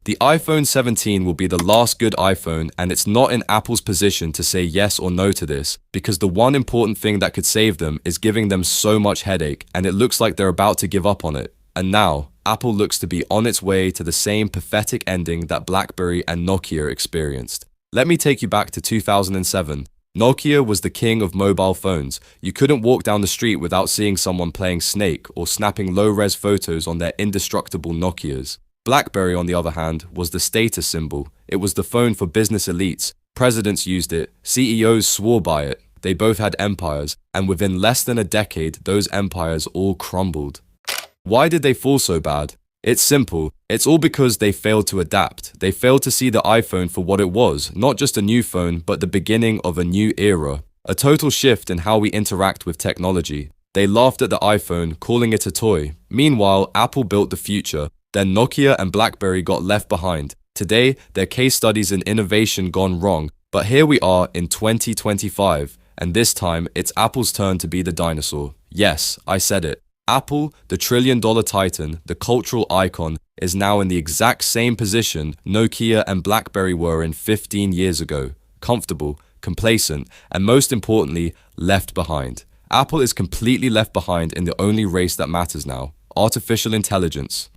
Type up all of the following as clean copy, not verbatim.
The iPhone 17 will be the last good iPhone, and it's not in Apple's position to say yes or no to this, because the one important thing that could save them is giving them so much headache, and it looks like they're about to give up on it. And now, Apple looks to be on its way to the same pathetic ending that BlackBerry and Nokia experienced. Let me take you back to 2007. Nokia was the king of mobile phones. You couldn't walk down the street without seeing someone playing Snake or snapping low-res photos on their indestructible Nokias. BlackBerry, on the other hand, was the status symbol. It was the phone for business elites. Presidents used it. CEOs swore by it. They both had empires, and within less than a decade, those empires all crumbled. Why did they fall so bad? It's simple. It's all because they failed to adapt. They failed to see the iPhone for what it was, not just a new phone, but the beginning of a new era. A total shift in how we interact with technology. They laughed at the iPhone, calling it a toy. Meanwhile, Apple built the future. Then Nokia and BlackBerry got left behind. Today, they're case studies in innovation gone wrong. But here we are in 2025, and this time, it's Apple's turn to be the dinosaur. Yes, I said it. Apple, the trillion-dollar titan, the cultural icon, is now in the exact same position Nokia and BlackBerry were in 15 years ago. Comfortable, complacent, and most importantly, left behind. Apple is completely left behind in the only race that matters now: artificial intelligence.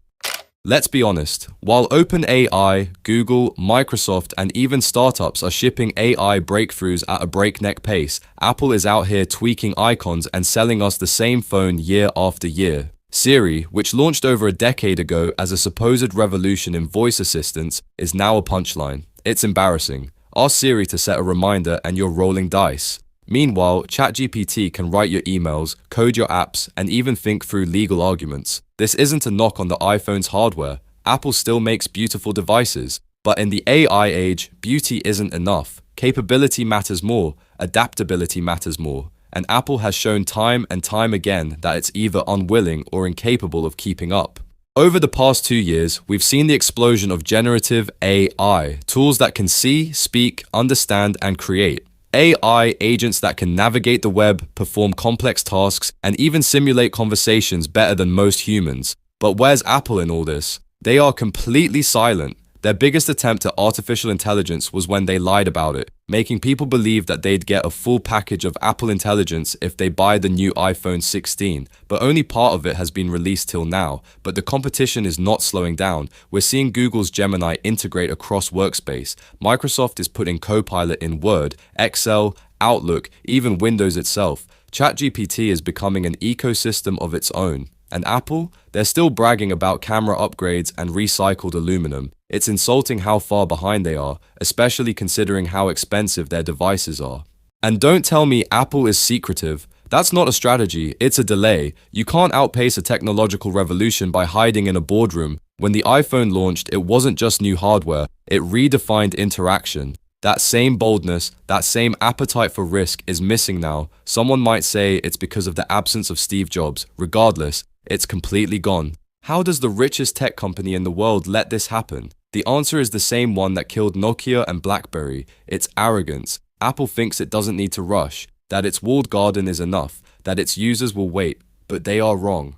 Let's be honest, while OpenAI, Google, Microsoft, and even startups are shipping AI breakthroughs at a breakneck pace, Apple is out here tweaking icons and selling us the same phone year after year. Siri, which launched over a decade ago as a supposed revolution in voice assistants, is now a punchline. It's embarrassing. Ask Siri to set a reminder and you're rolling dice. Meanwhile, ChatGPT can write your emails, code your apps, and even think through legal arguments. This isn't a knock on the iPhone's hardware. Apple still makes beautiful devices. But in the AI age, beauty isn't enough. Capability matters more. Adaptability matters more. And Apple has shown time and time again that it's either unwilling or incapable of keeping up. Over the past 2 years, we've seen the explosion of generative AI, tools that can see, speak, understand, and create. AI agents that can navigate the web, perform complex tasks, and even simulate conversations better than most humans. But where's Apple in all this? They are completely silent. Their biggest attempt at artificial intelligence was when they lied about it, making people believe that they'd get a full package of Apple Intelligence if they buy the new iPhone 16, but only part of it has been released till now. But the competition is not slowing down. We're seeing Google's Gemini integrate across Workspace. Microsoft is putting Copilot in Word, Excel, Outlook, even Windows itself. ChatGPT is becoming an ecosystem of its own. And Apple? They're still bragging about camera upgrades and recycled aluminum. It's insulting how far behind they are, especially considering how expensive their devices are. And don't tell me Apple is secretive. That's not a strategy, it's a delay. You can't outpace a technological revolution by hiding in a boardroom. When the iPhone launched, it wasn't just new hardware, it redefined interaction. That same boldness, that same appetite for risk is missing now. Someone might say it's because of the absence of Steve Jobs. Regardless, it's completely gone. How does the richest tech company in the world let this happen? The answer is the same one that killed Nokia and BlackBerry. It's arrogance. Apple thinks it doesn't need to rush, that its walled garden is enough, that its users will wait, but they are wrong.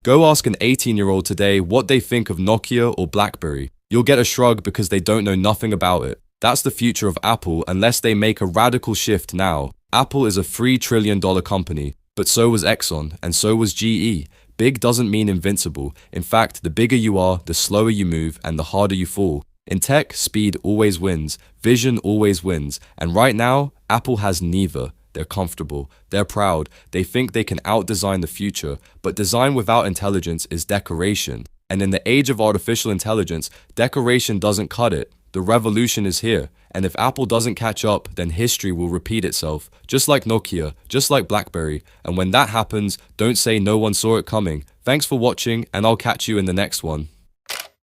Go ask an 18-year-old today what they think of Nokia or BlackBerry. You'll get a shrug because they don't know nothing about it. That's the future of Apple unless they make a radical shift now. Apple is a $3 trillion company, but so was Exxon, and so was GE. Big doesn't mean invincible. In fact, the bigger you are, the slower you move, and the harder you fall. In tech, speed always wins, vision always wins, and right now, Apple has neither. They're comfortable, they're proud, they think they can out-design the future, but design without intelligence is decoration. And in the age of artificial intelligence, decoration doesn't cut it. The revolution is here, and if Apple doesn't catch up, then history will repeat itself, just like Nokia, just like BlackBerry, and when that happens, don't say no one saw it coming. Thanks for watching, and I'll catch you in the next one.